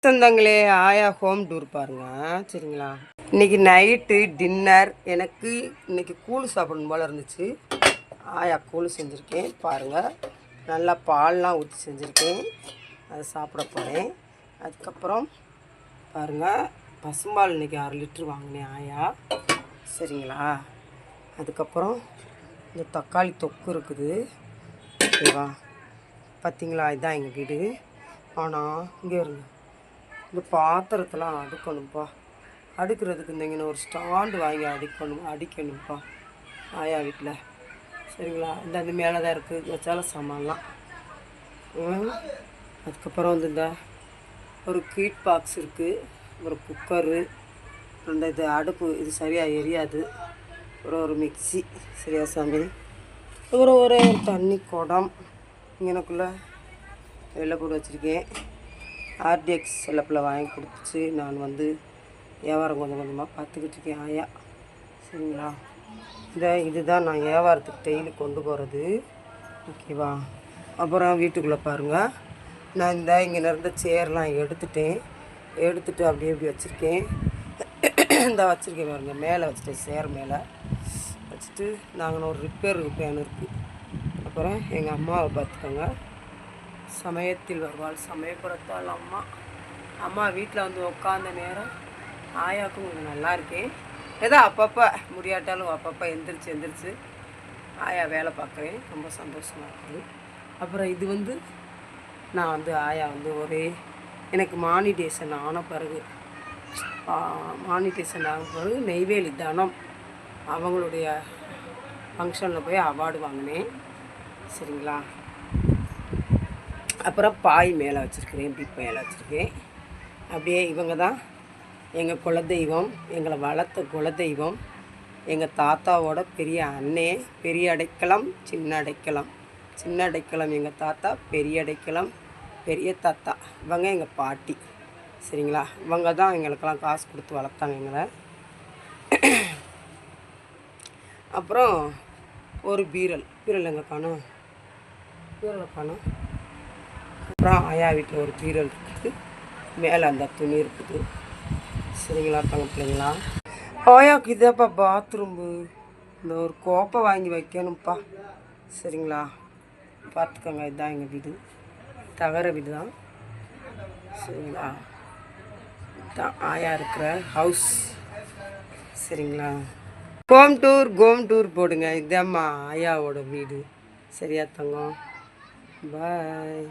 தந்தங்களே ஆயா home tour பாருங்க. சரிங்களா, இன்னைக்கு நைட்டு டின்னர் எனக்கு இன்னைக்கு கூழ் சாப்பிடணும் போல் இருந்துச்சு. ஆயா கூழ் செஞ்சுருக்கேன் பாருங்கள். நல்லா பால்லாம் ஊற்றி செஞ்சுருக்கேன், அதை சாப்பிட போகிறேன். அதுக்கப்புறம் பாருங்கள், பசும்பால் இன்றைக்கி 6 லிட்ரு வாங்கினேன் ஆயா. சரிங்களா, அதுக்கப்புறம் இந்த தக்காளி தொக்கு இருக்குது. ஓகேவா, பார்த்திங்களா, இதுதான் எங்கள் வீடு. ஆனால் இங்கே இருங்க, இந்த பாத்திரத்தெல்லாம் அடுக்கணும்ப்பா. அடுக்கிறதுக்கு இந்தங்கன்னு ஒரு ஸ்டாண்டு வாங்கி அடிக்கணும்ப்பா ஆயா வீட்டில். சரிங்களா, இந்த மேலே தான் இருக்குது வச்சால சாமான்லாம். அதுக்கப்புறம் வந்து இந்த ஒரு கீட் பாக்ஸ் இருக்குது, ஒரு குக்கரு, ரெண்டு இது அடுப்பு, இது சரியாக எரியாது, ஒரு மிக்சி, சரியா சாமி, ஒரே ஒரு தண்ணி குடம் இங்கனக்குள்ளே வெளில கூட வச்சுருக்கேன். ஆர்டிஎக்ஸ் செல்லப்பில் வாங்கி கொடுத்துச்சு. நான் வந்து வியாபாரம் கொஞ்சம் கொஞ்சமாக பார்த்துக்கிட்டு இருக்கேன் ஆயா. சரிங்களா, இதுதான் நான் வியாபாரத்துக்கு டெய்லி கொண்டு போகிறது. ஓகேவா, அப்புறம் வீட்டுக்குள்ளே பாருங்கள், நான் இங்கே இருந்த சேர்லாம் எடுத்துட்டு அப்படியே இப்படி வச்சுருக்கேன். இந்த வச்சுருக்கேன் பாருங்கள், மேலே வச்சுட்டேன், சேர் மேலே வச்சுட்டு நாங்கள் ஒரு ரிப்பேர் பேன் இருக்குது. அப்புறம் எங்கள் அம்மாவை பார்த்துக்கோங்க, சமயத்தில் வருவாள் சமயப்புறத்தால் அம்மா வீட்டில் வந்து உட்காந்த நேரம் ஆயாவுக்கும் கொஞ்சம் நல்லா இருக்கேன். ஏதோ அப்பப்போ முடியாட்டாலும் அப்பப்போ எந்திரிச்சு ஆயா வேலை பார்க்குறேன், ரொம்ப சந்தோஷமாக இருக்குது. அப்புறம் இது வந்து நான் வந்து ஆயா வந்து எனக்கு மானிட்டேஷன் ஆன பிறகு நெய்வேலி தனம் அவங்களுடைய ஃபங்க்ஷனில் போய் அவார்டு வாங்கினேன். சரிங்களா, அப்புறம் பாய் மேலே வச்சுருக்கிறேன், இப்படி மேலே வச்சுருக்கேன். அப்படியே இவங்க தான் எங்கள் குலதெய்வம், எங்களை வளர்த்த குலதெய்வம், எங்கள் தாத்தாவோட பெரிய அண்ணே. பெரிய அடைக்கலம், சின்ன அடைக்கலம். சின்ன அடைக்கலம் எங்கள் தாத்தா, பெரிய அடைக்கலம் பெரிய தாத்தா. இவங்க எங்கள் பாட்டி. சரிங்களா, இவங்க தான் எங்களுக்கெல்லாம் காசு கொடுத்து வளர்த்தாங்க எங்களை. அப்புறம் ஒரு பீரல் எங்கே காணும், பீரலை காணும். அப்புறம் ஆயா வீட்டில் ஒரு பீரல் இருக்குது, மேலே அந்த துணி இருக்குது. சரிங்களா தங்க பிள்ளைங்களா, ஆயாவுக்கு இதாப்பா பாத்ரூம்பு. இந்த ஒரு கோப்பை வாங்கி வைக்கணும்ப்பா. சரிங்களா, பார்த்துக்கோங்க, இதுதான் எங்கள் வீடு, தகர வீடு தான். சரிங்களா, தான் ஆயா இருக்கிற ஹவுஸ். சரிங்களா, கோம் டூர் போடுங்க, இதாம்மா ஆயாவோட வீடு. சரியா தங்கம், பாய்.